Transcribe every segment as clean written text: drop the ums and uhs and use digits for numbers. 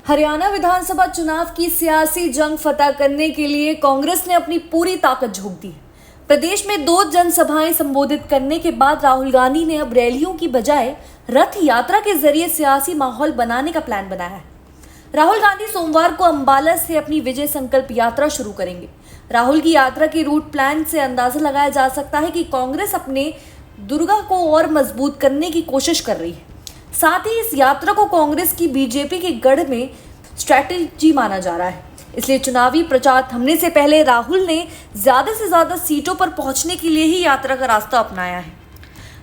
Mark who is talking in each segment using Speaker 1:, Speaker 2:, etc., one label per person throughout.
Speaker 1: हरियाणा विधानसभा चुनाव की सियासी जंग फतह करने के लिए कांग्रेस ने अपनी पूरी ताकत झोंक दी। प्रदेश में 2 जनसभाएं संबोधित करने के बाद राहुल गांधी ने अब रैलियों की बजाय रथ यात्रा के जरिए सियासी माहौल बनाने का प्लान बनाया है। राहुल गांधी सोमवार को अंबाला से अपनी विजय संकल्प यात्रा शुरू करेंगे। राहुल की यात्रा के रूट प्लान से अंदाजा लगाया जा सकता है कि कांग्रेस अपने दुर्गा को और मजबूत करने की कोशिश कर रही है। साथ ही इस यात्रा को कांग्रेस की बीजेपी के गढ़ में स्ट्रैटेजी माना जा रहा है। इसलिए चुनावी प्रचार थमने से पहले राहुल ने ज्यादा से ज्यादा सीटों पर पहुंचने के लिए ही यात्रा का रास्ता अपनाया है।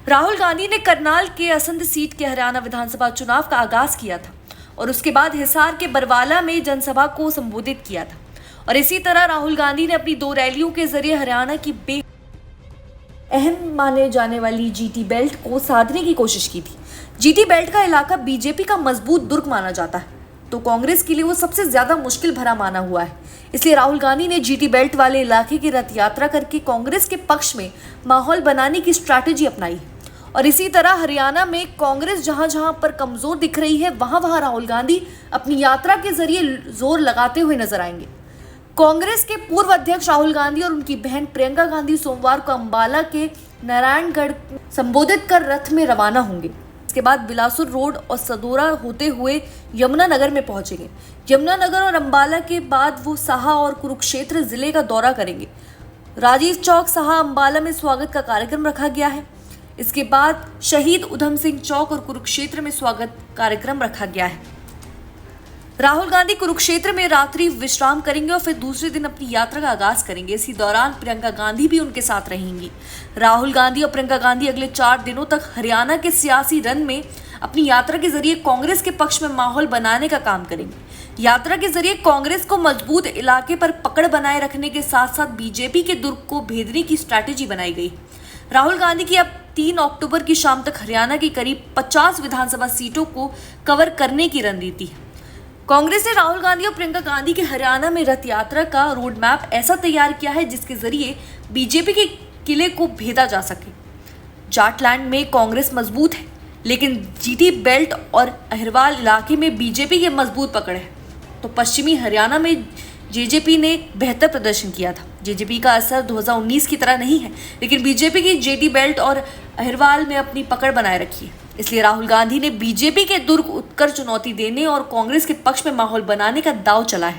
Speaker 1: राहुल गांधी ने करनाल के असंध सीट के हरियाणा विधानसभा चुनाव का आगाज किया था और उसके बाद हिसार के बरवाला में जनसभा को संबोधित किया था। और इसी तरह राहुल गांधी ने अपनी 2 रैलियों के जरिए हरियाणा की अहम माने जाने वाली जीटी बेल्ट को साधने की कोशिश की थी। जीटी बेल्ट का इलाका बीजेपी का मजबूत दुर्ग माना जाता है, तो कांग्रेस के लिए वो सबसे ज्यादा मुश्किल भरा माना हुआ है। इसलिए राहुल गांधी ने जीटी बेल्ट वाले इलाके की रथ यात्रा करके कांग्रेस के पक्ष में माहौल बनाने की स्ट्रैटेजी अपनाई है। और इसी तरह हरियाणा में कांग्रेस जहां जहां पर कमजोर दिख रही है, वहां वहां राहुल गांधी अपनी यात्रा के जरिए जोर लगाते हुए नजर आएंगे। कांग्रेस के पूर्व अध्यक्ष राहुल गांधी और उनकी बहन प्रियंका गांधी सोमवार को अंबाला के नारायणगढ़ संबोधित कर रथ में रवाना होंगे। इसके बाद बिलासपुर रोड और सदोरा होते हुए यमुनानगर में पहुंचेंगे। यमुनानगर और अंबाला के बाद वो साहा और कुरुक्षेत्र जिले का दौरा करेंगे। राजीव चौक साहा अंबाला में स्वागत का कार्यक्रम रखा गया है। इसके बाद शहीद उधम सिंह चौक और कुरुक्षेत्र में स्वागत कार्यक्रम रखा गया है। राहुल गांधी कुरुक्षेत्र में रात्रि विश्राम करेंगे और फिर दूसरे दिन अपनी यात्रा का आगाज करेंगे। इसी दौरान प्रियंका गांधी भी उनके साथ रहेंगी। राहुल गांधी और प्रियंका गांधी अगले 4 दिनों तक हरियाणा के सियासी रण में अपनी यात्रा के जरिए कांग्रेस के पक्ष में माहौल बनाने का काम करेंगे। यात्रा के जरिए कांग्रेस को मजबूत इलाके पर पकड़ बनाए रखने के साथ साथ बीजेपी के दुर्ग को भेदने की स्ट्रैटेजी बनाई गई। राहुल गांधी की अब 3 अक्टूबर की शाम तक हरियाणा की करीब 50 विधानसभा सीटों को कवर करने की रणनीति है। कांग्रेस ने राहुल गांधी और प्रियंका गांधी के हरियाणा में रथ यात्रा का रोड मैप ऐसा तैयार किया है जिसके जरिए बीजेपी के किले को भेदा जा सके। जाटलैंड में कांग्रेस मजबूत है, लेकिन जीटी बेल्ट और अहिरवाल इलाके में बीजेपी की मजबूत पकड़ है। तो पश्चिमी हरियाणा में जेजेपी ने बेहतर प्रदर्शन किया था। जेजेपी का असर 2019 की तरह नहीं है, लेकिन बीजेपी की जीटी बेल्ट और अहिरवाल में अपनी पकड़ बनाए रखी है। इसलिए राहुल गांधी ने बीजेपी के दुर्ग उत्कर चुनौती देने और कांग्रेस के पक्ष में माहौल बनाने का दांव चला है।